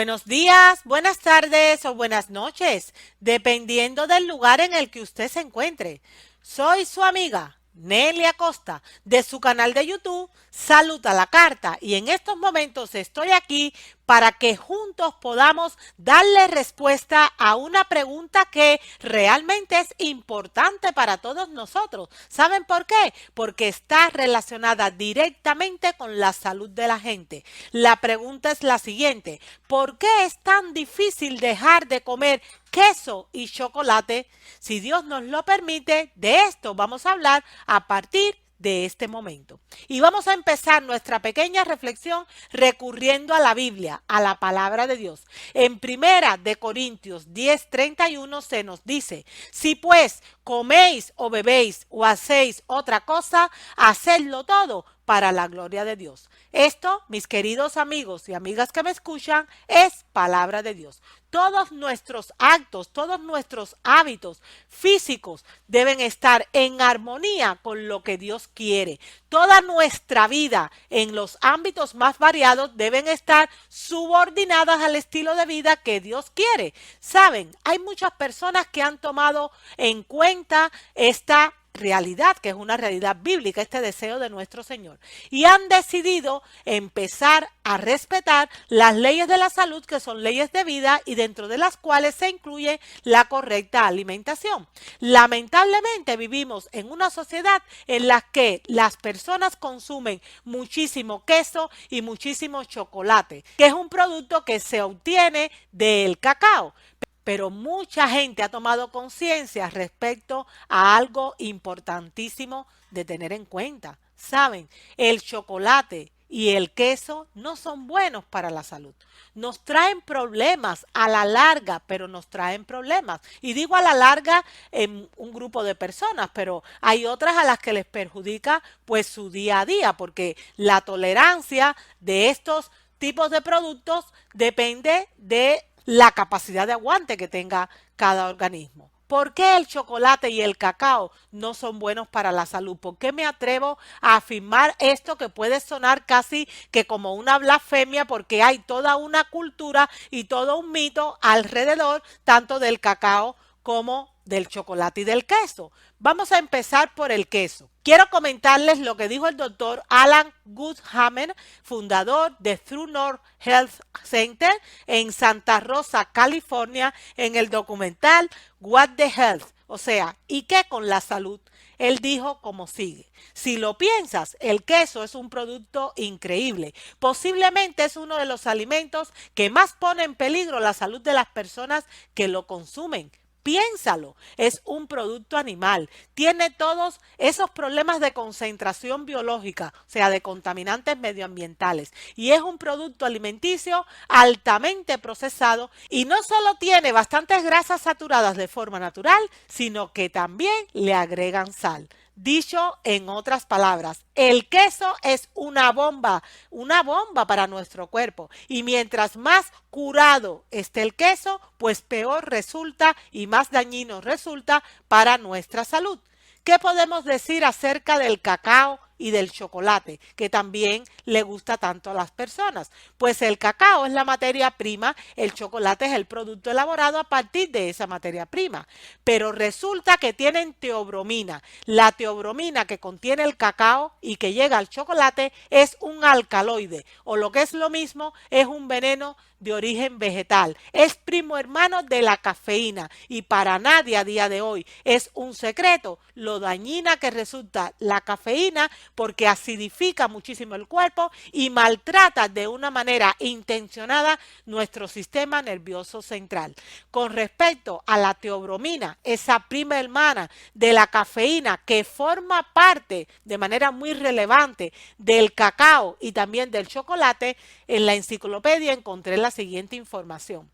Buenos días, buenas tardes o buenas noches, dependiendo del lugar en el que usted se encuentre. Soy su amiga Nelly Acosta de su canal de YouTube Salud a la Carta y en estos momentos estoy aquí para que juntos podamos darle respuesta a una pregunta que realmente es importante para todos nosotros. ¿Saben por qué? Porque está relacionada directamente con la salud de la gente. La pregunta es la siguiente: ¿por qué es tan difícil dejar de comer queso y chocolate? Si Dios nos lo permite, de esto vamos a hablar a partir de este momento. Y vamos a empezar nuestra pequeña reflexión recurriendo a la Biblia, a la palabra de Dios. En Primera de Corintios 10:31 se nos dice: si pues coméis o bebéis o hacéis otra cosa, hacedlo todo para la gloria de Dios. Esto, mis queridos amigos y amigas que me escuchan, es palabra de Dios. Todos nuestros actos, todos nuestros hábitos físicos deben estar en armonía con lo que Dios quiere. Toda nuestra vida en los ámbitos más variados deben estar subordinadas al estilo de vida que Dios quiere. Saben, hay muchas personas que han tomado en cuenta esta realidad, que es una realidad bíblica, este deseo de nuestro Señor, y han decidido empezar a respetar las leyes de la salud, que son leyes de vida y dentro de las cuales se incluye la correcta alimentación. Lamentablemente vivimos en una sociedad en la que las personas consumen muchísimo queso y muchísimo chocolate, que es un producto que se obtiene del cacao. Pero mucha gente ha tomado conciencia respecto a algo importantísimo de tener en cuenta. Saben, el chocolate y el queso no son buenos para la salud. Nos traen problemas a la larga, pero nos traen problemas. Y digo a la larga en un grupo de personas, pero hay otras a las que les perjudica pues su día a día, porque la tolerancia de estos tipos de productos depende de la capacidad de aguante que tenga cada organismo. ¿Por qué el chocolate y el cacao no son buenos para la salud? ¿Por qué me atrevo a afirmar esto que puede sonar casi que como una blasfemia? Porque hay toda una cultura y todo un mito alrededor tanto del cacao como del chocolate y del queso. Vamos a empezar por el queso. Quiero comentarles lo que dijo el doctor Alan Goodhamer, fundador de True North Health Center en Santa Rosa, California, en el documental What the Health, o sea, ¿y qué con la salud? Él dijo como sigue: si lo piensas, el queso es un producto increíble. Posiblemente es uno de los alimentos que más pone en peligro la salud de las personas que lo consumen. Piénsalo, es un producto animal, tiene todos esos problemas de concentración biológica, o sea, de contaminantes medioambientales, y es un producto alimenticio altamente procesado y no solo tiene bastantes grasas saturadas de forma natural, sino que también le agregan sal. Dicho en otras palabras, el queso es una bomba para nuestro cuerpo. Y mientras más curado esté el queso, pues peor resulta y más dañino resulta para nuestra salud. ¿Qué podemos decir acerca del cacao y del chocolate, que también le gusta tanto a las personas? Pues el cacao es la materia prima, el chocolate es el producto elaborado a partir de esa materia prima. Pero resulta que tienen teobromina. La teobromina que contiene el cacao y que llega al chocolate es un alcaloide, o lo que es lo mismo, es un veneno de origen vegetal. Es primo hermano de la cafeína y para nadie a día de hoy es un secreto lo dañina que resulta la cafeína, porque acidifica muchísimo el cuerpo y maltrata de una manera intencionada nuestro sistema nervioso central. Con respecto a la teobromina, esa prima hermana de la cafeína que forma parte de manera muy relevante del cacao y también del chocolate, en la enciclopedia encontré la siguiente información.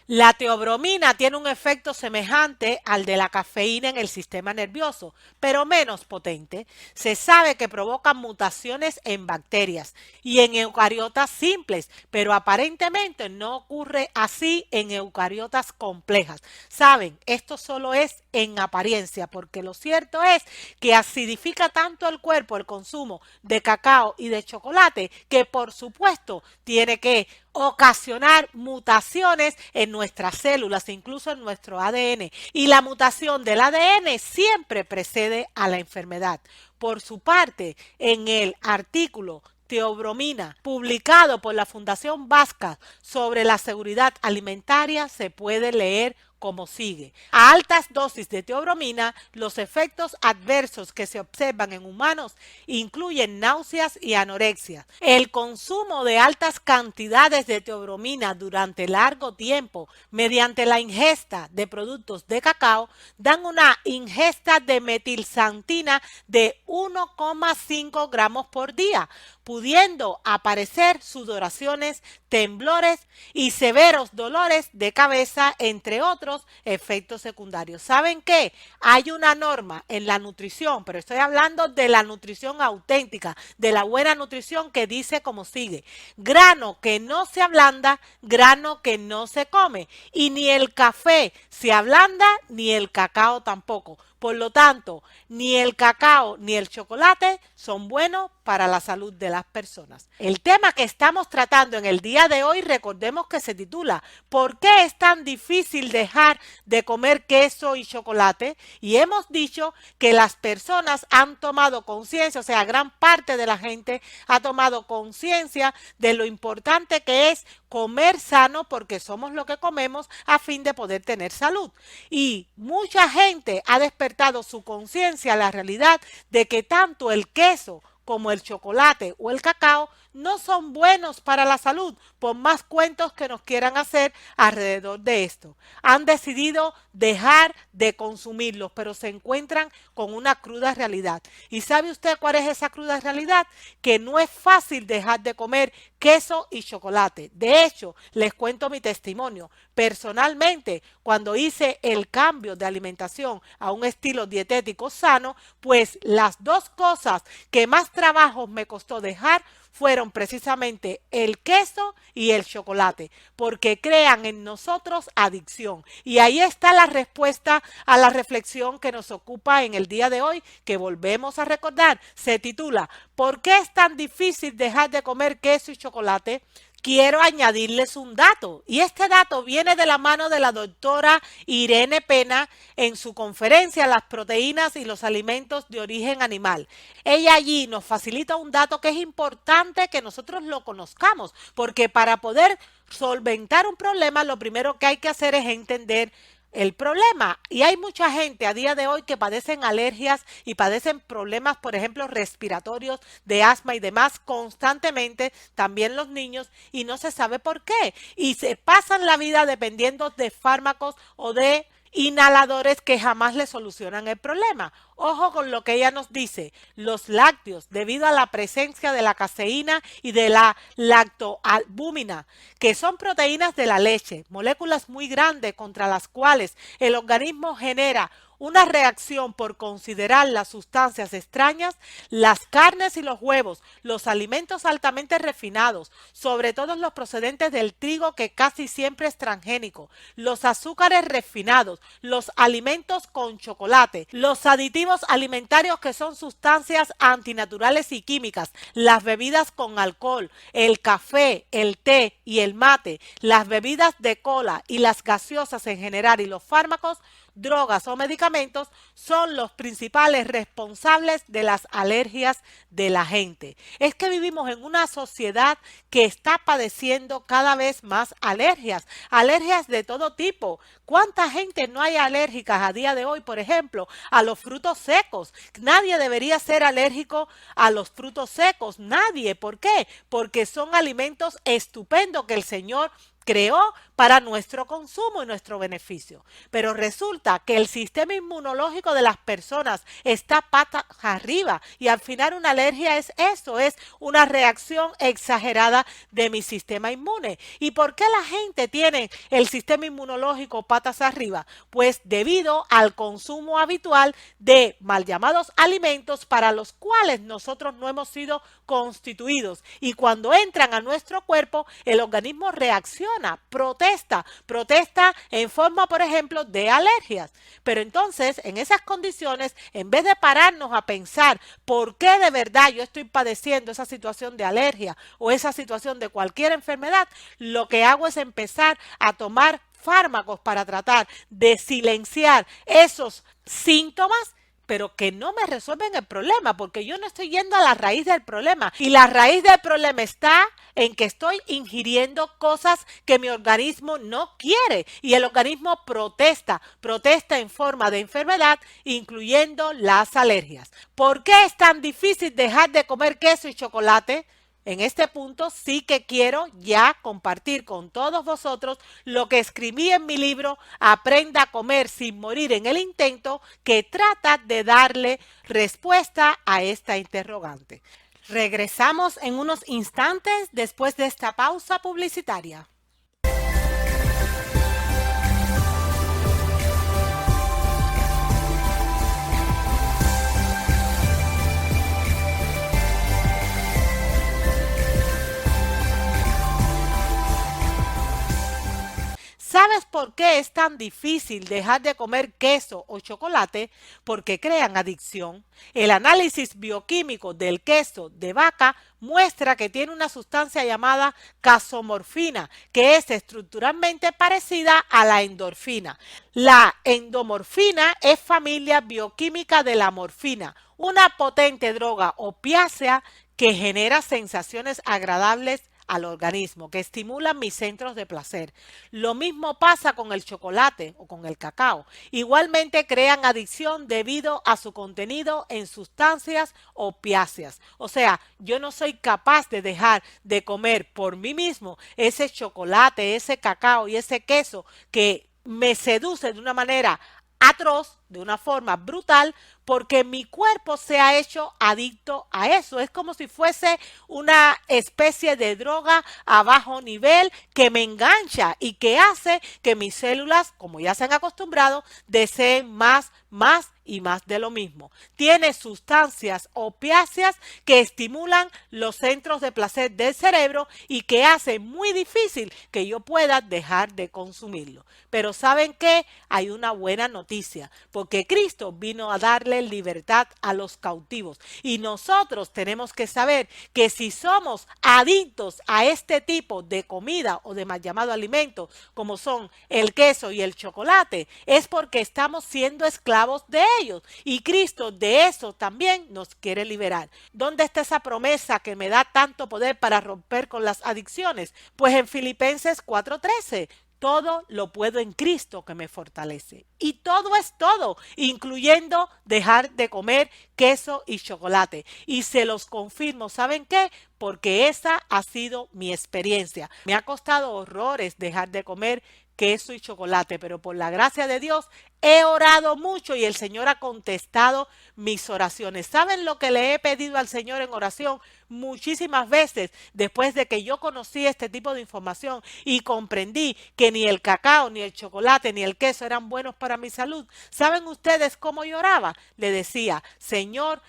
La teobromina tiene un efecto semejante al de la cafeína en el sistema nervioso, pero menos potente. Se sabe que provoca mutaciones en bacterias y en eucariotas simples, pero aparentemente no ocurre así en eucariotas complejas. Saben, esto solo es en apariencia, porque lo cierto es que acidifica tanto el cuerpo el consumo de cacao y de chocolate que por supuesto tiene que ocasionar mutaciones en nuestras células, incluso en nuestro ADN. Y la mutación del ADN siempre precede a la enfermedad. Por su parte, en el artículo Teobromina, publicado por la Fundación Vasca sobre la seguridad alimentaria, se puede leer como sigue. A altas dosis de teobromina, los efectos adversos que se observan en humanos incluyen náuseas y anorexia. El consumo de altas cantidades de teobromina durante largo tiempo mediante la ingesta de productos de cacao dan una ingesta de metilxantina de 1,5 gramos por día, pudiendo aparecer sudoraciones, temblores y severos dolores de cabeza, entre otros efectos secundarios. ¿Saben qué? Hay una norma en la nutrición, pero estoy hablando de la nutrición auténtica, de la buena nutrición, que dice como sigue: grano que no se ablanda, grano que no se come, y ni el café se ablanda, ni el cacao tampoco. Por lo tanto, ni el cacao ni el chocolate son buenos para la salud de las personas. El tema que estamos tratando en el día de hoy, recordemos que se titula ¿Por qué es tan difícil dejar de comer queso y chocolate? Y hemos dicho que las personas han tomado conciencia, o sea, gran parte de la gente ha tomado conciencia de lo importante que es comer sano, porque somos lo que comemos a fin de poder tener salud. Y mucha gente ha despertado su conciencia a la realidad de que tanto el queso como el chocolate o el cacao no son buenos para la salud, por más cuentos que nos quieran hacer alrededor de esto. Han decidido dejar de consumirlos, pero se encuentran con una cruda realidad. ¿Y sabe usted cuál es esa cruda realidad? Que no es fácil dejar de comer queso y chocolate. De hecho, les cuento mi testimonio. Personalmente, cuando hice el cambio de alimentación a un estilo dietético sano, pues las dos cosas que más trabajo me costó dejar fueron precisamente el queso y el chocolate, porque crean en nosotros adicción. Y ahí está la respuesta a la reflexión que nos ocupa en el día de hoy, que volvemos a recordar. Se titula ¿Por qué es tan difícil dejar de comer queso y chocolate? Quiero añadirles un dato, y este dato viene de la mano de la doctora Irene Pena en su conferencia Las proteínas y los alimentos de origen animal. Ella allí nos facilita un dato que es importante que nosotros lo conozcamos, porque para poder solventar un problema, lo primero que hay que hacer es entender el problema. Y hay mucha gente a día de hoy que padecen alergias y padecen problemas, por ejemplo, respiratorios, de asma y demás constantemente, también los niños, y no se sabe por qué. Y se pasan la vida dependiendo de fármacos o de inhaladores que jamás le solucionan el problema. Ojo con lo que ella nos dice: los lácteos, debido a la presencia de la caseína y de la lactoalbúmina, que son proteínas de la leche, moléculas muy grandes contra las cuales el organismo genera una reacción por considerar las sustancias extrañas, las carnes y los huevos, los alimentos altamente refinados, sobre todo los procedentes del trigo, que casi siempre es transgénico, los azúcares refinados, los alimentos con chocolate, los aditivos alimentarios, que son sustancias antinaturales y químicas, las bebidas con alcohol, el café, el té y el mate, las bebidas de cola y las gaseosas en general, y los fármacos, drogas o medicamentos son los principales responsables de las alergias de la gente. Es que vivimos en una sociedad que está padeciendo cada vez más alergias, alergias de todo tipo. ¿Cuánta gente no hay alérgicas a día de hoy, por ejemplo, a los frutos secos? Nadie debería ser alérgico a los frutos secos, nadie. ¿Por qué? Porque son alimentos estupendos que el Señor creó para nuestro consumo y nuestro beneficio. Pero resulta que el sistema inmunológico de las personas está patas arriba, y al final una alergia es eso, es una reacción exagerada de mi sistema inmune. ¿Y por qué la gente tiene el sistema inmunológico patas arriba? Pues debido al consumo habitual de mal llamados alimentos para los cuales nosotros no hemos sido constituidos, y cuando entran a nuestro cuerpo el organismo reacciona reacciona, protesta en forma, por ejemplo, de alergias. Pero entonces, en esas condiciones, en vez de pararnos a pensar por qué de verdad yo estoy padeciendo esa situación de alergia o esa situación de cualquier enfermedad, lo que hago es empezar a tomar fármacos para tratar de silenciar esos síntomas, pero que no me resuelven el problema, porque yo no estoy yendo a la raíz del problema. Y la raíz del problema está en que estoy ingiriendo cosas que mi organismo no quiere. Y el organismo protesta en forma de enfermedad, incluyendo las alergias. ¿Por qué es tan difícil dejar de comer queso y chocolate? En este punto sí que quiero ya compartir con todos vosotros lo que escribí en mi libro Aprenda a comer sin morir en el intento, que trata de darle respuesta a esta interrogante. Regresamos en unos instantes después de esta pausa publicitaria. ¿Sabes por qué es tan difícil dejar de comer queso o chocolate? Porque crean adicción. El análisis bioquímico del queso de vaca muestra que tiene una sustancia llamada casomorfina, que es estructuralmente parecida a la endorfina. La endomorfina es familia bioquímica de la morfina, una potente droga opiácea que genera sensaciones agradables al organismo, que estimulan mis centros de placer. Lo mismo pasa con el chocolate o con el cacao. Igualmente crean adicción debido a su contenido en sustancias opiáceas. O sea, yo no soy capaz de dejar de comer por mí mismo ese chocolate, ese cacao y ese queso que me seduce de una manera atroz, de una forma brutal, porque mi cuerpo se ha hecho adicto a eso. Es como si fuese una especie de droga a bajo nivel que me engancha y que hace que mis células, como ya se han acostumbrado, deseen más y más de lo mismo. Tiene sustancias opiáceas que estimulan los centros de placer del cerebro y que hace muy difícil que yo pueda dejar de consumirlo. Pero ¿saben qué? Hay una buena noticia, porque Cristo vino a darle libertad a los cautivos. Y nosotros tenemos que saber que si somos adictos a este tipo de comida o de mal llamado alimento, como son el queso y el chocolate, es porque estamos siendo esclavos de ellos. Y Cristo de eso también nos quiere liberar. ¿Dónde está esa promesa que me da tanto poder para romper con las adicciones? Pues en Filipenses 4:13. Todo lo puedo en Cristo que me fortalece. Y todo es todo, incluyendo dejar de comer queso y chocolate. Y se los confirmo, ¿saben qué? Porque esa ha sido mi experiencia. Me ha costado horrores dejar de comer queso y chocolate, pero por la gracia de Dios he orado mucho y el Señor ha contestado mis oraciones. ¿Saben lo que le he pedido al Señor en oración muchísimas veces después de que yo conocí este tipo de información y comprendí que ni el cacao, ni el chocolate, ni el queso eran buenos para mi salud? ¿Saben ustedes cómo lloraba? Le decía, Señor,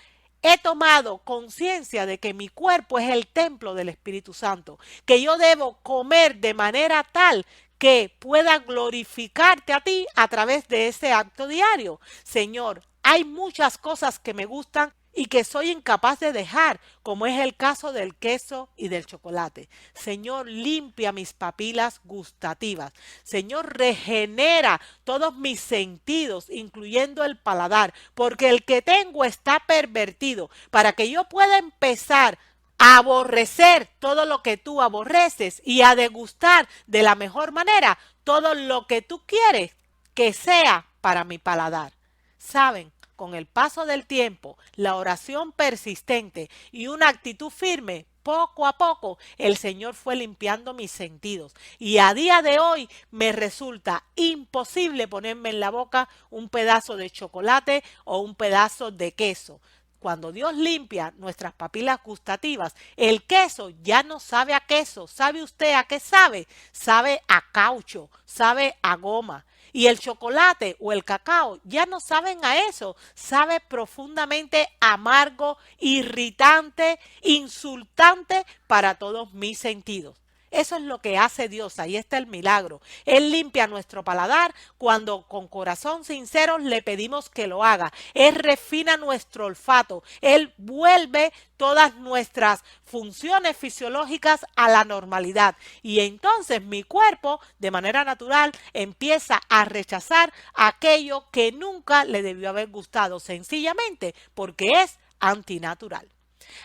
he tomado conciencia de que mi cuerpo es el templo del Espíritu Santo, que yo debo comer de manera tal que pueda glorificarte a ti a través de ese acto diario. Señor, hay muchas cosas que me gustan y que soy incapaz de dejar, como es el caso del queso y del chocolate. Señor, limpia mis papilas gustativas. Señor, regenera todos mis sentidos, incluyendo el paladar, porque el que tengo está pervertido, para que yo pueda empezar a aborrecer todo lo que tú aborreces y a degustar de la mejor manera todo lo que tú quieres que sea para mi paladar. ¿Saben? Con el paso del tiempo, la oración persistente y una actitud firme, poco a poco el Señor fue limpiando mis sentidos y a día de hoy me resulta imposible ponerme en la boca un pedazo de chocolate o un pedazo de queso. Cuando Dios limpia nuestras papilas gustativas, el queso ya no sabe a queso. ¿Sabe usted a qué sabe? Sabe a caucho, sabe a goma. Y el chocolate o el cacao ya no saben a eso. Sabe profundamente amargo, irritante, insultante para todos mis sentidos. Eso es lo que hace Dios, ahí está el milagro. Él limpia nuestro paladar cuando con corazón sincero le pedimos que lo haga. Él refina nuestro olfato. Él vuelve todas nuestras funciones fisiológicas a la normalidad. Y entonces mi cuerpo, de manera natural, empieza a rechazar aquello que nunca le debió haber gustado, sencillamente porque es antinatural.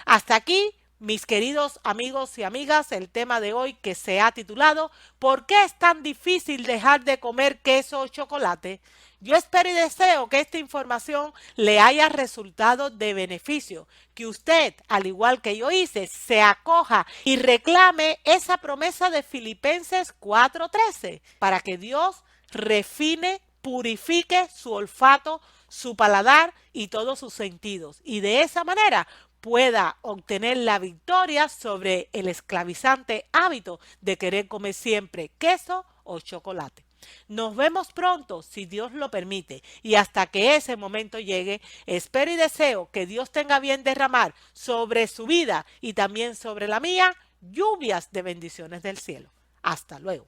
Hasta aquí, mis queridos amigos y amigas, el tema de hoy que se ha titulado ¿Por qué es tan difícil dejar de comer queso o chocolate? Yo espero y deseo que esta información le haya resultado de beneficio, que usted, al igual que yo hice, se acoja y reclame esa promesa de Filipenses 4:13 para que Dios refine, purifique su olfato, su paladar y todos sus sentidos. Y de esa manera pueda obtener la victoria sobre el esclavizante hábito de querer comer siempre queso o chocolate. Nos vemos pronto, si Dios lo permite, y hasta que ese momento llegue, espero y deseo que Dios tenga bien derramar sobre su vida y también sobre la mía lluvias de bendiciones del cielo. Hasta luego.